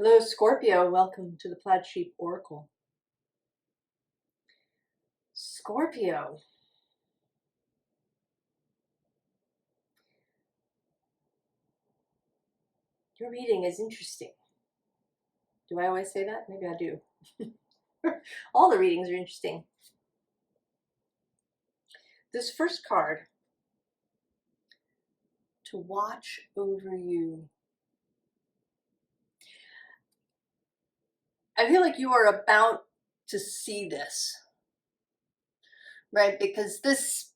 Hello, Scorpio. Welcome to the Plaid Sheep Oracle. Scorpio. Your reading is interesting. Do I always say that? Maybe I do. All the readings are interesting. This first card, to watch over you. I feel like you are about to see this, right? Because this,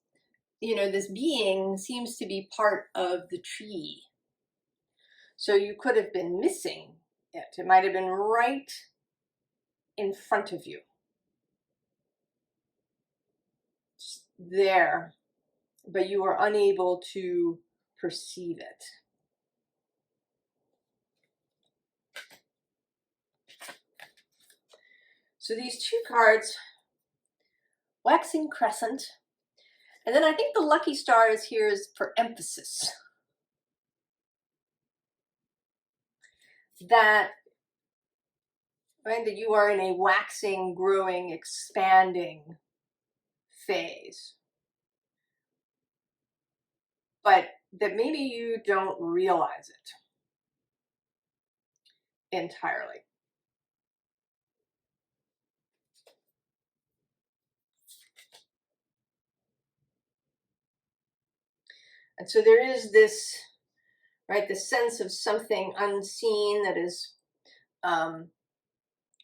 this being seems to be part of the tree. So you could have been missing it. It might have been right in front of you. Just there, but you are unable to perceive it. So these two cards, waxing crescent, and then I think the lucky star is here is for emphasis. That, right, that you are in a waxing, growing, expanding phase. But that maybe you don't realize it entirely. And so there is this, right, the sense of something unseen that is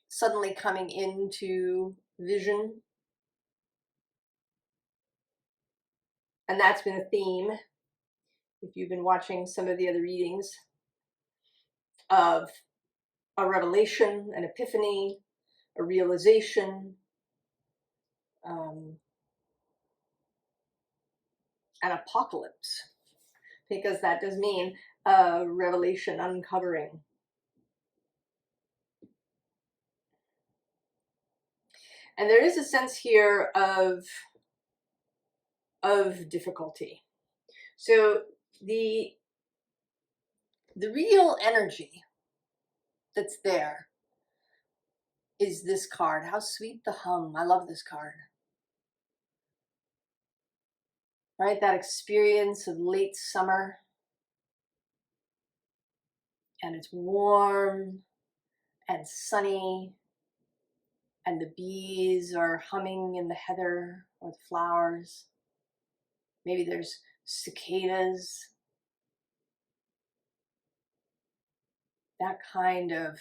suddenly coming into vision. And that's been a theme, if you've been watching some of the other readings, of a revelation, an epiphany, a realization, an apocalypse, because that does mean a revelation, uncovering. And there is a sense here of difficulty. So the real energy that's there is this card. How sweet the hum. I love this card. Right, that experience of late summer, and it's warm and sunny, and the bees are humming in the heather or the flowers. Maybe there's cicadas. That kind of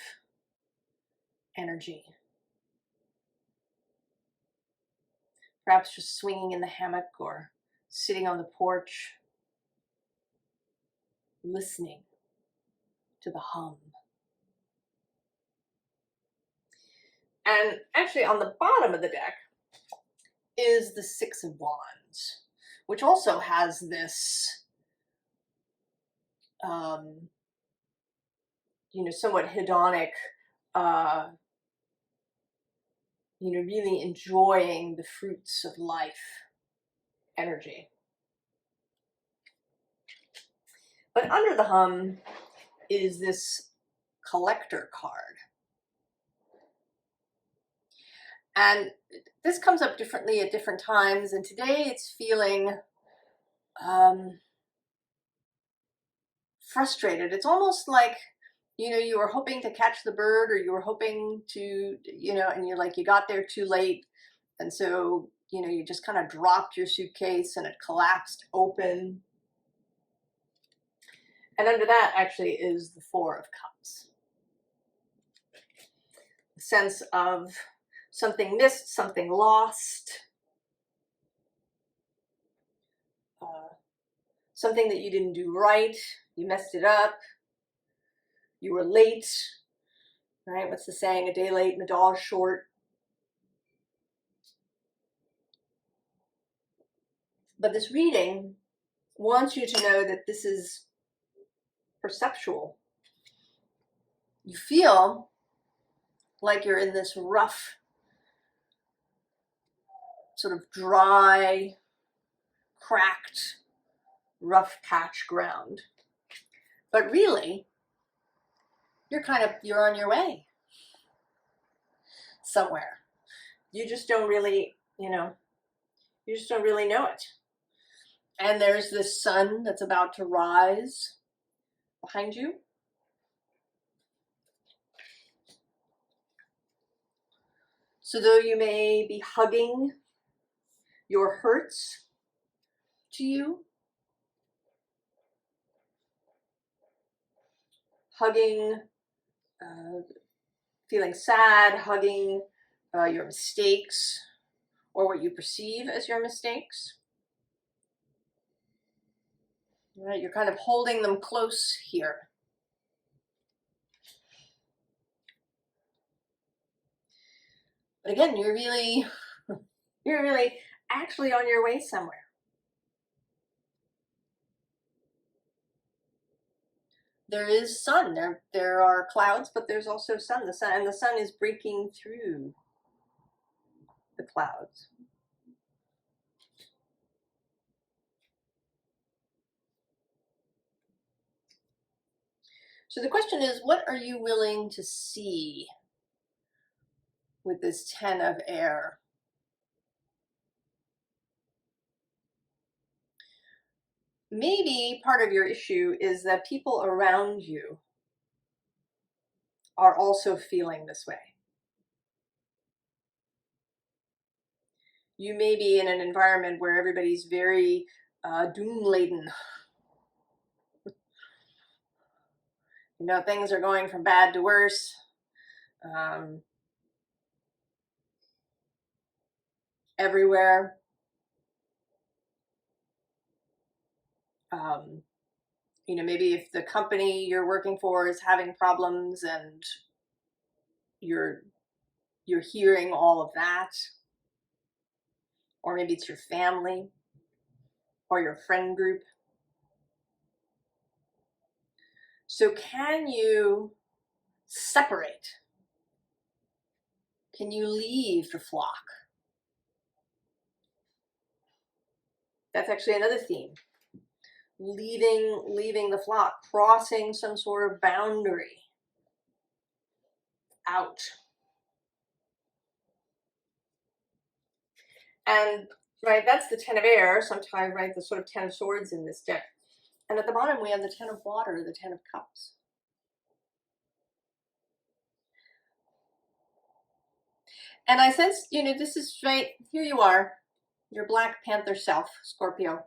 energy. Perhaps just swinging in the hammock or sitting on the porch, listening to the hum. And actually on the bottom of the deck is the Six of Wands, which also has this, somewhat hedonic, really enjoying the fruits of life energy. But under the hum is this collector card. And this comes up differently at different times, and today it's feeling frustrated. It's almost like, you were hoping to catch the bird, or you were hoping to, and you're like, you got there too late. And so, you just kind of dropped your suitcase and it collapsed open. And under that actually is the Four of Cups. The sense of something missed, something lost, something that you didn't do right, you messed it up, you were late, right? What's the saying? A day late and a dollar short. But this reading wants you to know that this is perceptual. You feel like you're in this rough, sort of dry, cracked, rough patch ground. But really, you're on your way somewhere. You just don't really, you just don't really know it. And there's this sun that's about to rise behind you. So though you may be hugging your hurts to you, hugging, feeling sad, hugging your mistakes or what you perceive as your mistakes. Right? You're kind of holding them close here. But again, you're really actually on your way somewhere. There is sun. There are clouds, but there's also sun. The sun is breaking through the clouds. So the question is, what are you willing to see with this 10 of air? Maybe part of your issue is that people around you are also feeling this way. You may be in an environment where everybody's very doom-laden. Things are going from bad to worse. Everywhere. Maybe if the company you're working for is having problems and you're hearing all of that, or maybe it's your family or your friend group. So can you separate? Can you leave the flock? That's actually another theme. Leaving the flock, crossing some sort of boundary out. And right, that's the 10 of air, sometimes, right, the sort of 10 of swords in this deck. And at the bottom we have the 10 of water, the 10 of cups. And I sense, this is right, here you are, your Black Panther self, Scorpio.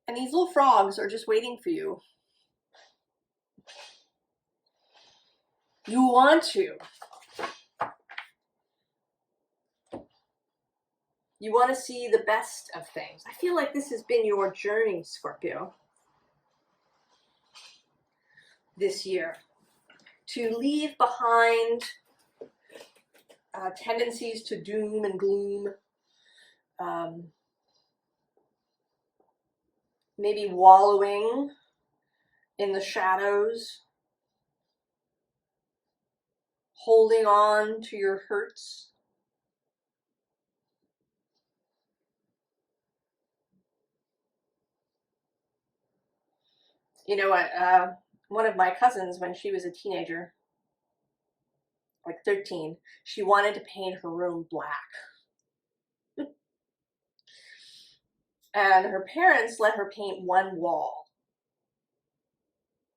And these little frogs are just waiting for you. You want to. You want to see the best of things. I feel like this has been your journey, Scorpio, this year. To leave behind tendencies to doom and gloom. Maybe wallowing in the shadows. Holding on to your hurts. You know what? One of my cousins, when she was a teenager, like 13, she wanted to paint her room black. And her parents let her paint one wall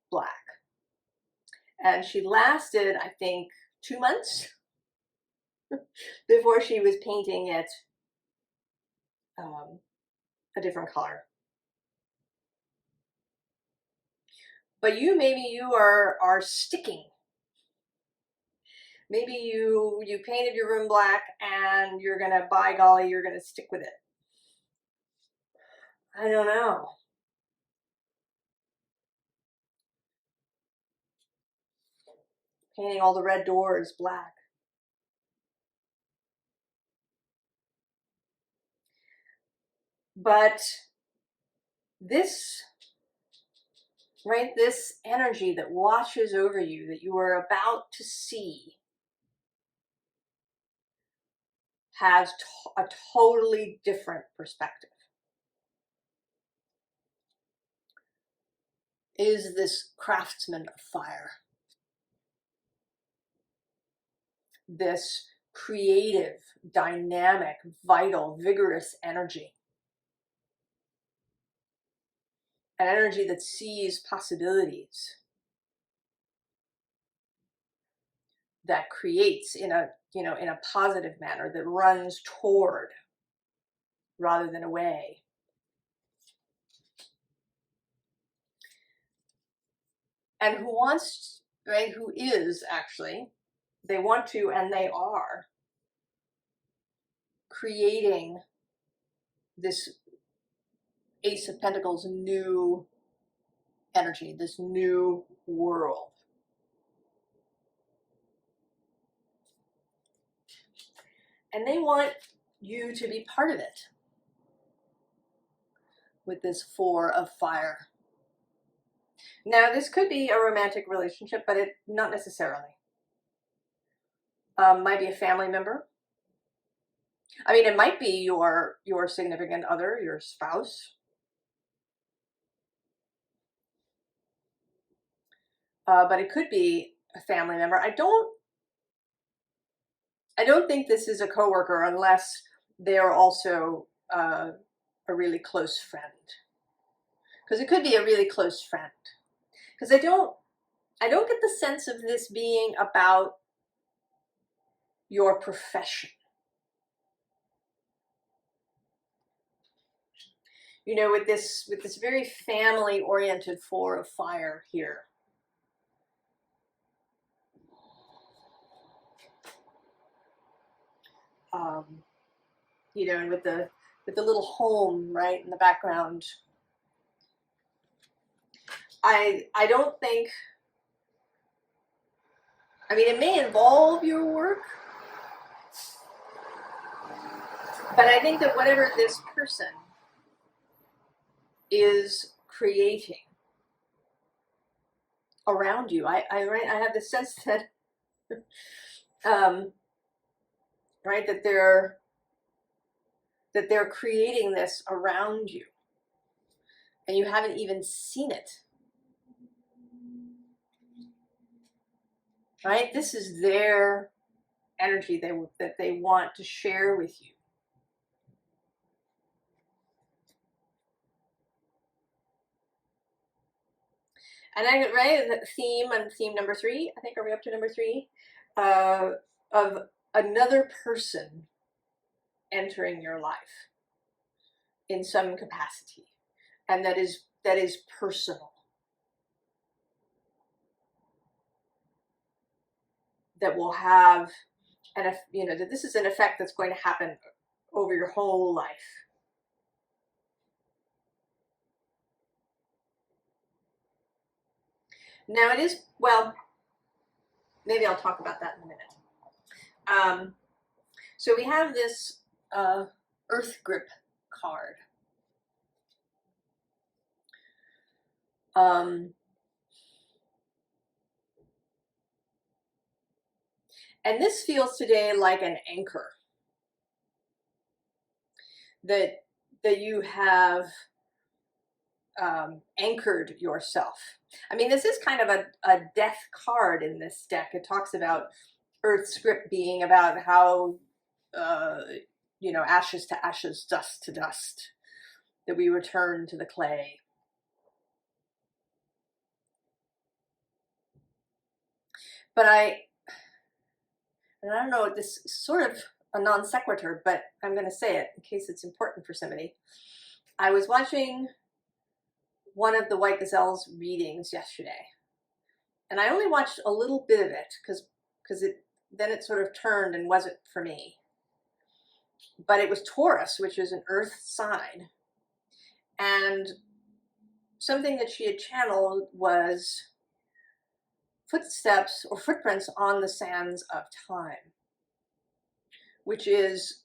black. And she lasted, I think, 2 months before she was painting it a different color. But maybe you are sticking. Maybe you painted your room black and you're gonna, by golly, you're gonna stick with it. I don't know. Painting all the red doors black. But this, right, this energy that washes over you, that you are about to see, has a totally different perspective. Is this craftsman of fire. this creative, dynamic, vital, vigorous energy. An energy that sees possibilities, that creates in a, in a positive manner, that runs toward rather than away. And who wants, right, who is actually, they want to and they are creating this Ace of Pentacles new energy, this new world. And they want you to be part of it with this Four of Fire. Now, this could be a romantic relationship, but it not necessarily. Might be a family member. I mean, it might be your significant other, your spouse. But it could be a family member. I don't think this is a coworker unless they are also a really close friend. Because it could be a really close friend. Because I don't get the sense of this being about your profession. You know, with this very family-oriented Four of Fire here. You know, and with the little home right in the background. I don't think, I mean, it may involve your work, but I think that whatever this person is creating around you, I have the sense that, right, that they're creating this around you, and you haven't even seen it. Right? This is their energy that they want to share with you. And the theme number 3, I think, are we up to number 3? Of another person entering your life in some capacity. And that is personal. That will have, and you know, that this is an effect that's going to happen over your whole life. Now it is, well, maybe I'll talk about that in a minute. So we have this Earth Grip card. And this feels today like an anchor that you have anchored yourself. I mean, this is kind of a death card in this deck. It talks about Earth's grip being about how, you know, ashes to ashes, dust to dust, that we return to the clay. But I don't know, this is sort of a non sequitur, but I'm going to say it in case it's important for somebody. I was watching one of the White Gazelle's readings yesterday, and I only watched a little bit of it because then it sort of turned and wasn't for me. But it was Taurus, which is an earth sign, and something that she had channeled was footsteps or footprints on the sands of time, which is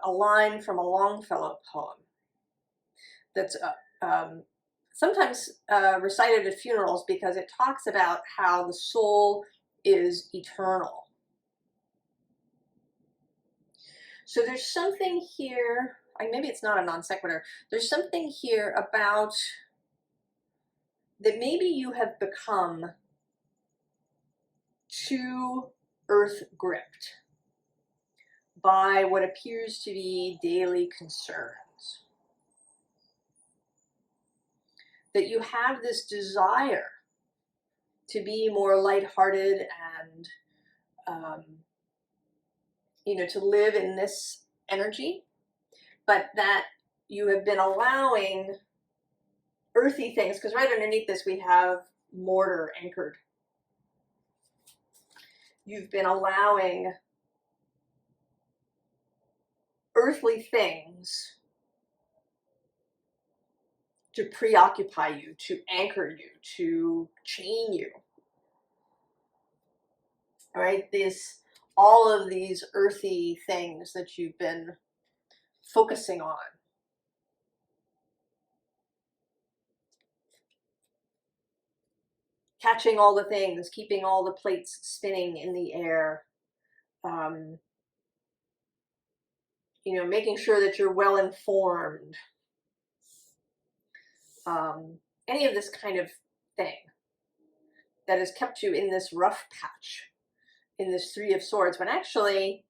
a line from a Longfellow poem that's sometimes recited at funerals because it talks about how the soul is eternal. So there's something here, maybe it's not a non sequitur, there's something here about that maybe you have become too earth gripped by what appears to be daily concerns. That you have this desire to be more lighthearted and, to live in this energy, but that you have been allowing earthy things, because right underneath this we have mortar anchored. You've been allowing earthly things to preoccupy you, to anchor you, to chain you. All right, all of these earthy things that you've been focusing on. Catching all the things, keeping all the plates spinning in the air. Making sure that you're well informed. Any of this kind of thing that has kept you in this rough patch, in this Three of Swords, when actually,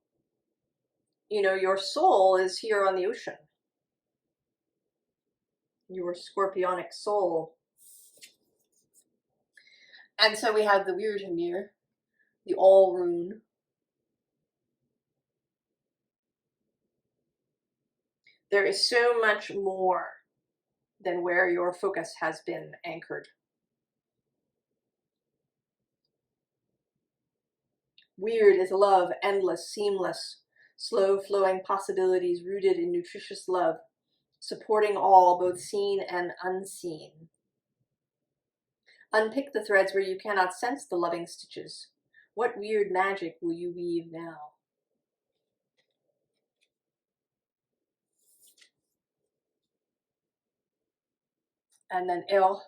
your soul is here on the ocean. Your scorpionic soul. And so we have the Weird Hamir, the All Rune. There is so much more than where your focus has been anchored. Weird is love, endless, seamless, slow-flowing possibilities rooted in nutritious love, supporting all, both seen and unseen. Unpick the threads where you cannot sense the loving stitches. What weird magic will you weave now? And then Il,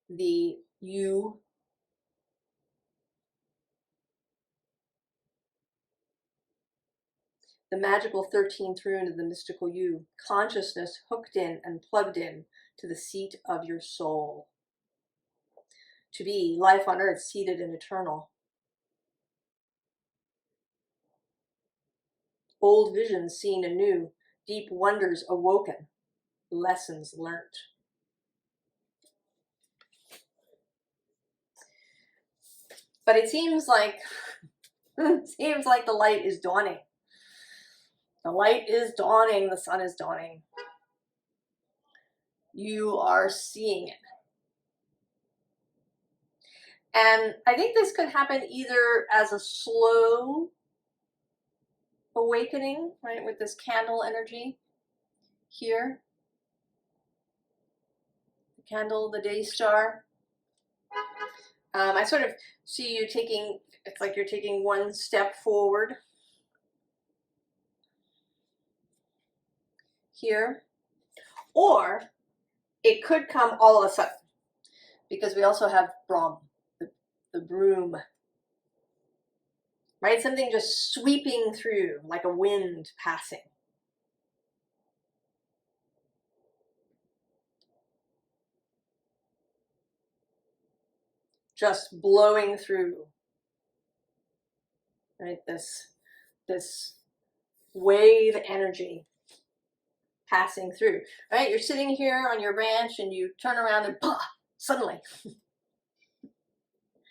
the you. The magical 13th rune of the mystical you. Consciousness hooked in and plugged in to the seat of your soul. To be life on earth, seated and eternal. Old visions seen anew, deep wonders awoken, lessons learnt. But it seems like the light is dawning. The light is dawning, the sun is dawning. You are seeing it. And I think this could happen either as a slow awakening, right, with this candle energy here. The candle, the day star. I sort of see you taking, it's like you're taking one step forward here. Or it could come all of a sudden, because we also have Brahm, the broom. Right? Something just sweeping through like a wind passing. Just blowing through. Right? This wave energy passing through. Right? You're sitting here on your ranch and you turn around and suddenly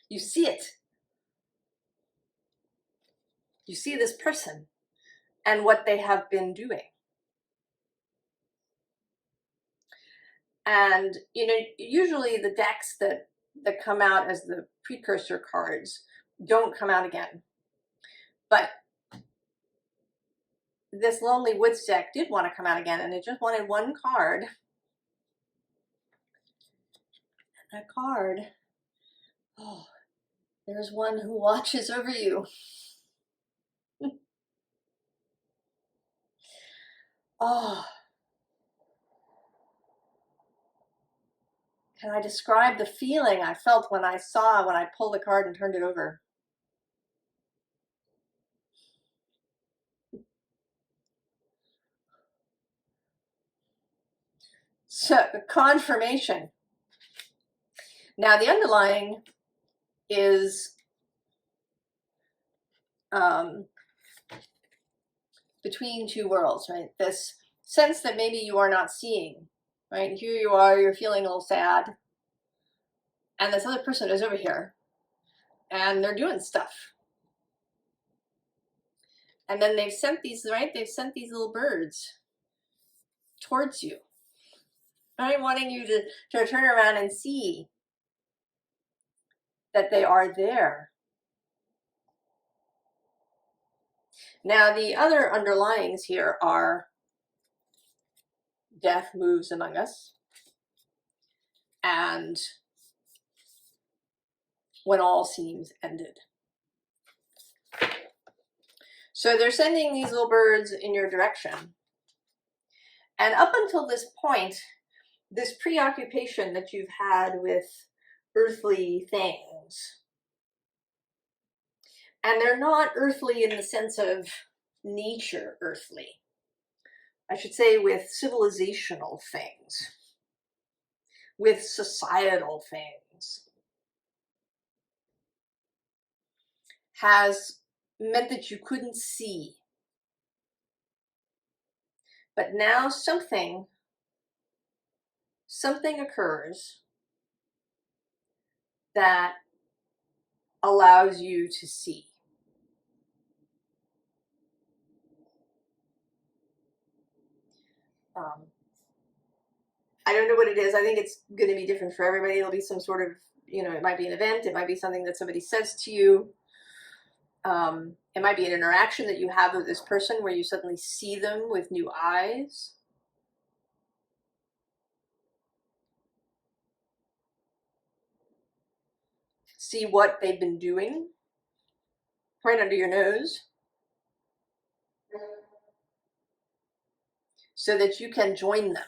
you see it. You see this person and what they have been doing. And, usually the decks that come out as the precursor cards don't come out again. But this Lonely Woods deck did want to come out again, and it just wanted one card. And that card, there's one who watches over you. Can I describe the feeling I felt when I pulled the card and turned it over? So, the confirmation. Now, the underlying is between two worlds, right? This sense that maybe you are not seeing, right? Here you are, you're feeling a little sad, and this other person is over here, and they're doing stuff. And then they've sent these, right? They've sent these little birds towards you, right? Wanting you to turn around and see that they are there. Now, the other underlyings here are death moves among us, and when all seems ended. So they're sending these little birds in your direction. And up until this point, this preoccupation that you've had with earthly things, and they're not earthly in the sense of nature earthly, I should say with civilizational things, with societal things, has meant that you couldn't see. But now something occurs that allows you to see. I don't know what it is. I think it's going to be different for everybody. It'll be some sort of, it might be an event. It might be something that somebody says to you. It might be an interaction that you have with this person where you suddenly see them with new eyes. See what they've been doing right under your nose, so that you can join them.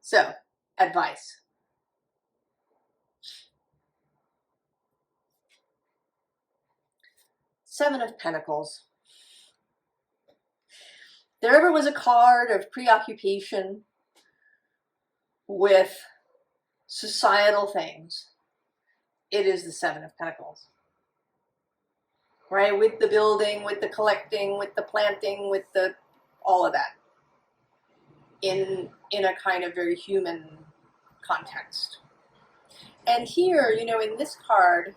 So, advice. Seven of Pentacles. There ever was a card of preoccupation with societal things, it is the Seven of Pentacles. Right? With the building, with the collecting, with the planting, with the all of that. In a kind of very human context. And here, in this card,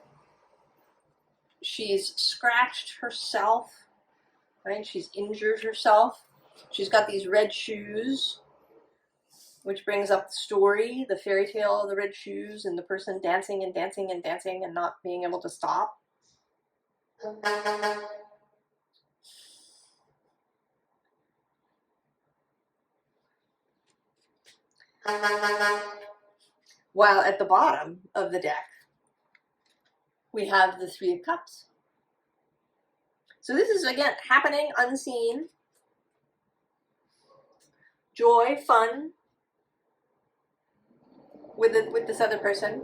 she's scratched herself, right? She's injured herself. She's got these red shoes, which brings up the story, the fairy tale of the red shoes and the person dancing and dancing and dancing and not being able to stop. While at the bottom of the deck, we have the Three of Cups. So this is, again, happening unseen. Joy, fun with this other person.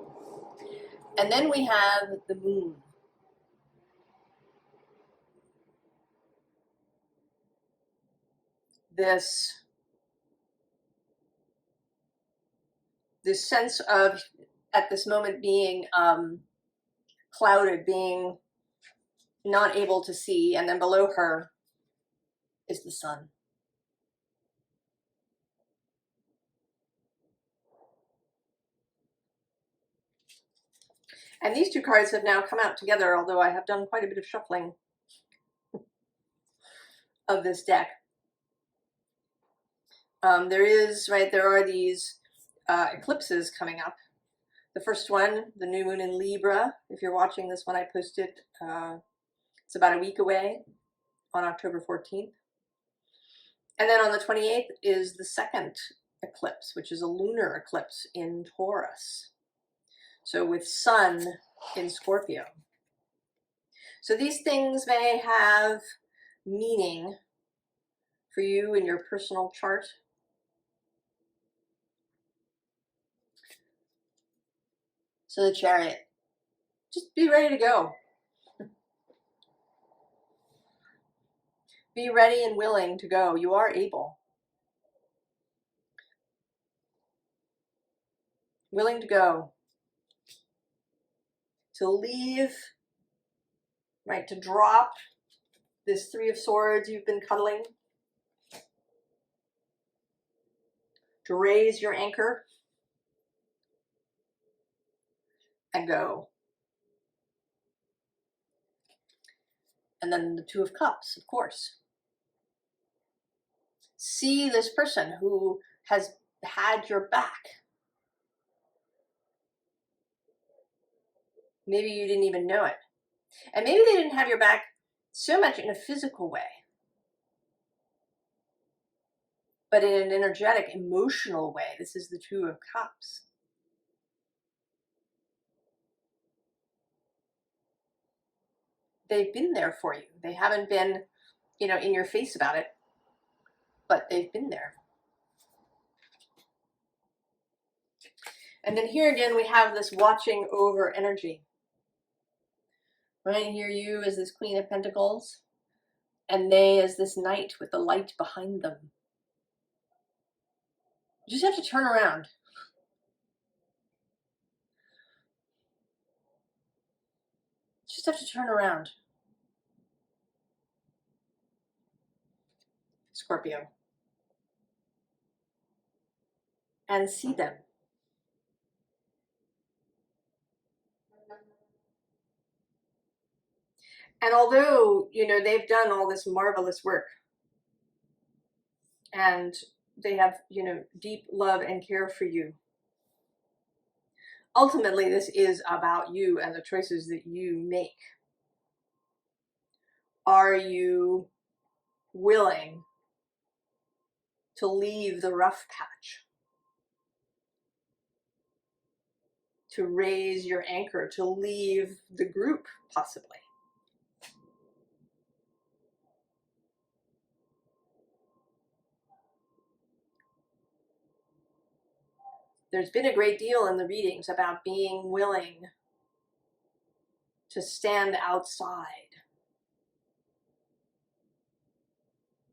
And then we have the Moon. This sense of, at this moment, being clouded, being not able to see, and then below her is the sun. And these two cards have now come out together, although I have done quite a bit of shuffling of this deck. There are these eclipses coming up. The first one, the new moon in Libra. If you're watching this one, I posted, it's about a week away on October 14th. And then on the 28th is the second eclipse, which is a lunar eclipse in Taurus. So with Sun in Scorpio. So these things may have meaning for you in your personal chart. So the Chariot, just be ready to go. Be ready and willing to go. You are able. Willing to go. to leave, right, to drop this Three of Swords you've been cuddling, to raise your anchor and go. And then the Two of Cups, of course. See this person who has had your back. Maybe you didn't even know it. And maybe they didn't have your back so much in a physical way, but in an energetic, emotional way. This is the Two of Cups. They've been there for you. They haven't been, you know, in your face about it, but they've been there. And then here again, we have this watching over energy. Right here, you as this Queen of Pentacles, and they as this Knight with the light behind them. You just have to turn around. Just have to turn around. Scorpio. And see them. And although, you know, they've done all this marvelous work and they have, you know, deep love and care for you, ultimately this is about you and the choices that you make. Are you willing to leave the rough patch? To raise your anchor, to leave the group, possibly? There's been a great deal in the readings about being willing to stand outside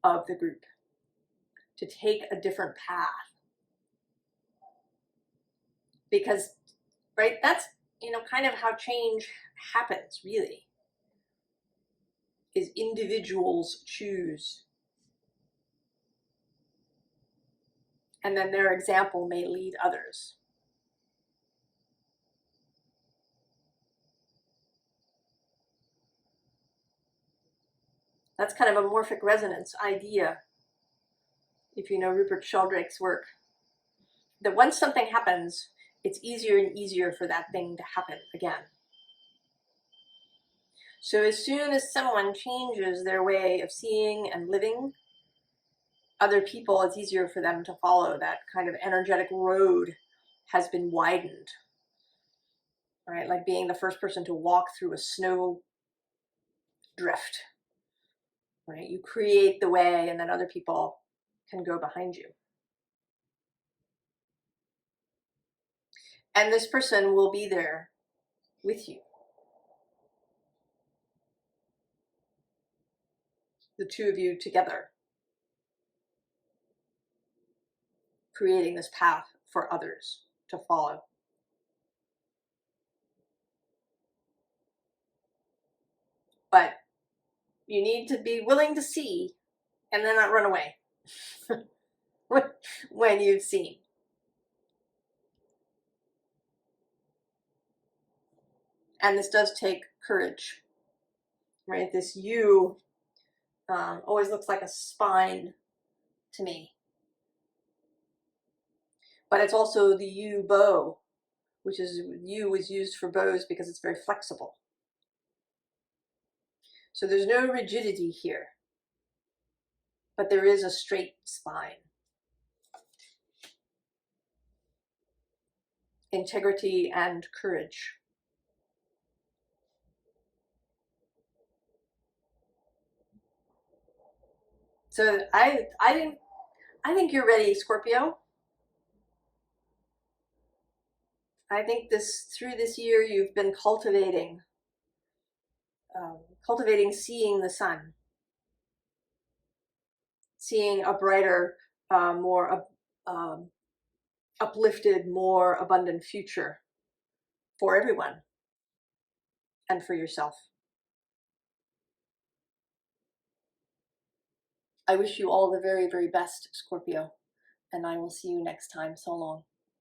of the group, to take a different path. Because, right, that's, you know, kind of how change happens, really, is individuals choose. And then their example may lead others. That's kind of a morphic resonance idea, if you know Rupert Sheldrake's work, that once something happens, it's easier and easier for that thing to happen again. So as soon as someone changes their way of seeing and living, other people, it's easier for them to follow. That kind of energetic road has been widened, right? Like being the first person to walk through a snow drift, right? You create the way and then other people can go behind you. And this person will be there with you. The two of you together, creating this path for others to follow. But you need to be willing to see and then not run away when you've seen. And this does take courage, right? This you always looks like a spine to me. But it's also the yew bow, which is, yew was used for bows because it's very flexible. So there's no rigidity here, but there is a straight spine. Integrity and courage. So I think you're ready, Scorpio. I think through this year you've been cultivating seeing the sun, seeing a brighter, more uplifted, more abundant future for everyone. and for yourself. I wish you all the very, very best, Scorpio, and I will see you next time. So long.